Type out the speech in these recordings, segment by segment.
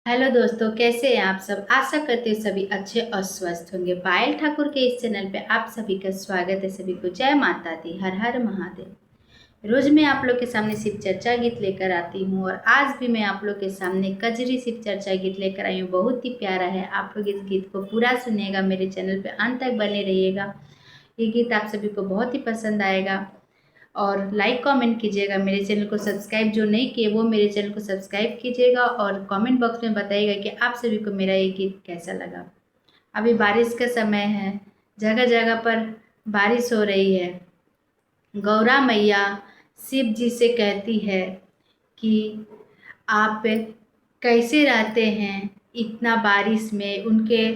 Hello दोस्तों, कैसे हैं आप सब। आशा करते हैं सभी अच्छे और स्वस्थ होंगे। पायल ठाकुर के इस चैनल पे आप सभी का स्वागत है। सभी को जय माता दी, हर हर महादेव। रोज मैं आप लोग के सामने शिव चर्चा गीत लेकर आती हूँ और आज भी मैं आप लोग के सामने कजरी शिव चर्चा गीत लेकर आई हूँ। बहुत ही प्यारा है। आप लोग इस गीत को पूरा सुनिएगा, मेरे चैनल पे अंत तक बने रहिएगा। ये गीत आप सभी को बहुत ही पसंद आएगा और लाइक कमेंट कीजिएगा। मेरे चैनल को सब्सक्राइब जो नहीं किए वो मेरे चैनल को सब्सक्राइब कीजिएगा और कमेंट बॉक्स में बताइएगा कि आप सभी को मेरा ये गीत कैसा लगा। अभी बारिश का समय है, जगह जगह पर बारिश हो रही है। गौरा मैया शिव जी से कहती है कि आप कैसे रहते हैं इतना बारिश में। उनके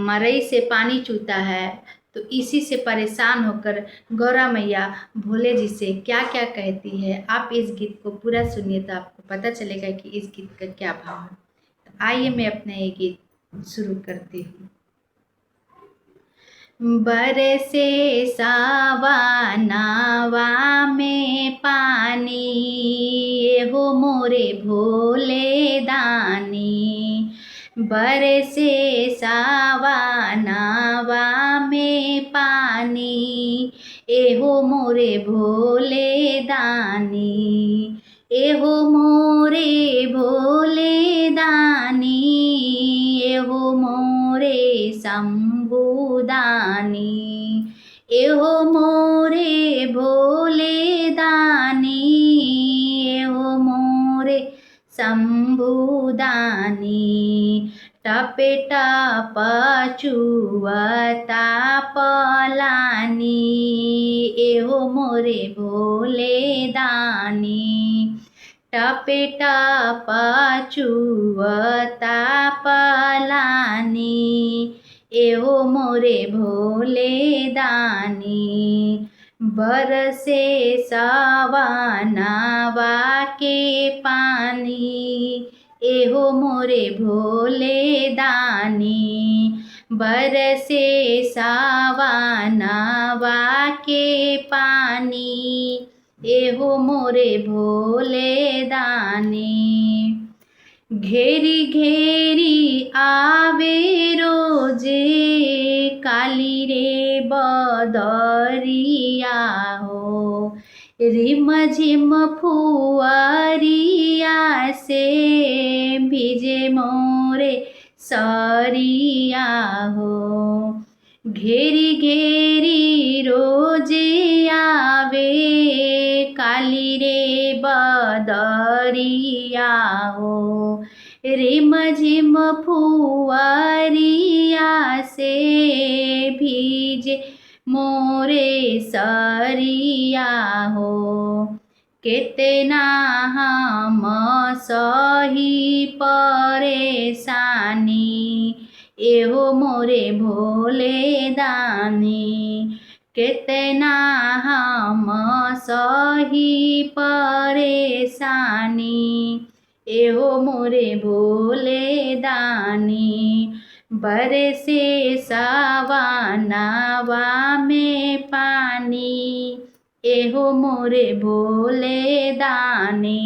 मरई से पानी चूता है, तो इसी से परेशान होकर गौरा मैया भोले जी से क्या क्या कहती है। आप इस गीत को पूरा सुनिए तो आपको पता चलेगा कि इस गीत का क्या भाव है। तो आइए मैं अपना ये गीत शुरू करती हूँ। बरसे सावनावा में पानी, ये हो मोरे भोले दानी। बरसे सावनावा में पानी, ए हो मोरे भोले दानी। ए हो मोरे भोले दानी, ए हो मोरे शंभुदानी। एहो मोरे भोले दानी, एहो मोरे शंभुदानी। टपे टप चुवता पलानी, एहो मोरे भोले दानी। टपे टप चुवता पलानी, एहो मोरे भोले दानी। बरसे सावनावा के पानी, एहो मोरे भोले दानी। बरसे सावनावा के पानी, एहो मोरे भोले दानी। घेरी घेरी आवे रोजे, काली रे बदरिया हो। रिम झिम फुअरिया से भिजे मोरे सरिया हो। घेरी घेरी रोजे आवे, काली रे बदरिया हो। रिम झिम फुअरिया से भीजे मोरे सरिया हो। कितना हम सही परेशानी, एहो मोरे भोले दानी। कितना हम सही परेशानी, एहो मोरे भोले दानी। बरसे सावनावा में पानी, एहो मोरे भोले दानी।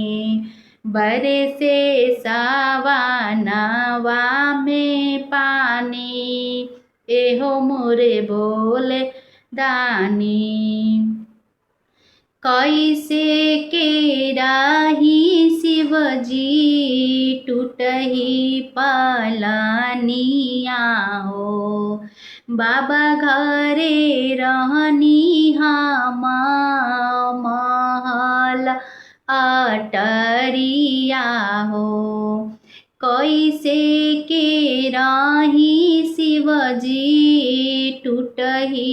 बरसे सावनावा में पानी, एहो मोरे भोले दानी। कैसे के राही शिवजी टूटही पलानिया हो। बाबा घरे रहनी हम महल अटरिया हो। कैसे के राही शिवजी टूटही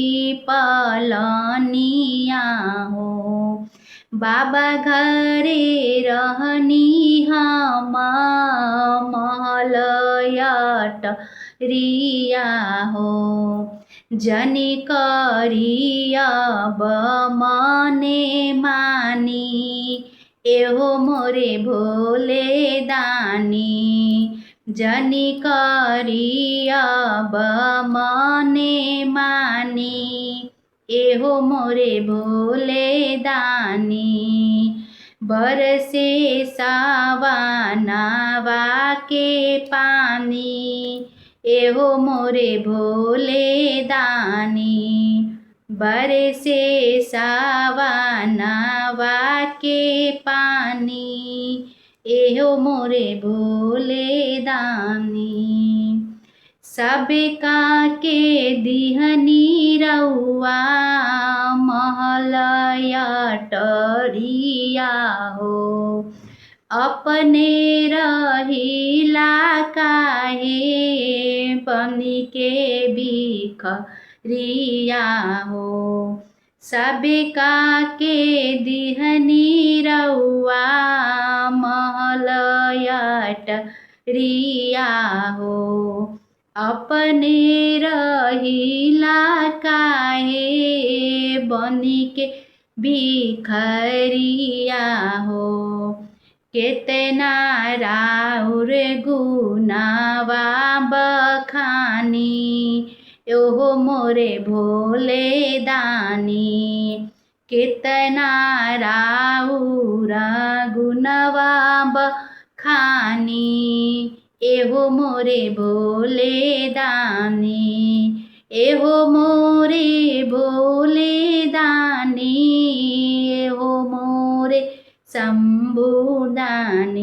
पलानिया हो। बाबा घरे रहनी हम महलयट रिया हो। जनी करिया बमने मानी, एहो मोरे भोले दानी। जनी करिया बमने मानी, एहो मोरे भोले दानी। बरसे सावनवा के पानी, एहो मोरे भोले दानी। बरसे सावनवा के पानी, एहो मोरे भोले दानी। सबका के दिहनी रउआ महलया टरिया हो, अपने रहिला काहे बनी के भिखरिया हो। सबका के दिहनी रउआ महलया टरिया हो, अपने रहिला काहे बनी के भिखरिया हो। केतना राउर गुनावा बखानी, ओहो मोरे भोले दानी। केतना राउर गुनावा बखानी, एहो मोरे भोले दानी। एहो मोरे भोले दानी, एहो मोरे शंभुदानी।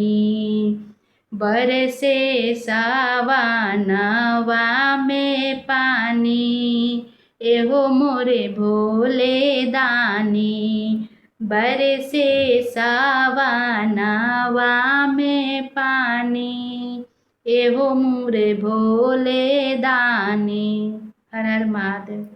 बरसे सावनवा में पानी, एहो मोरे भोले दानी। बरसे सावनवा में पानी, एहो मोरे भोले दानी। हर हर महादेव।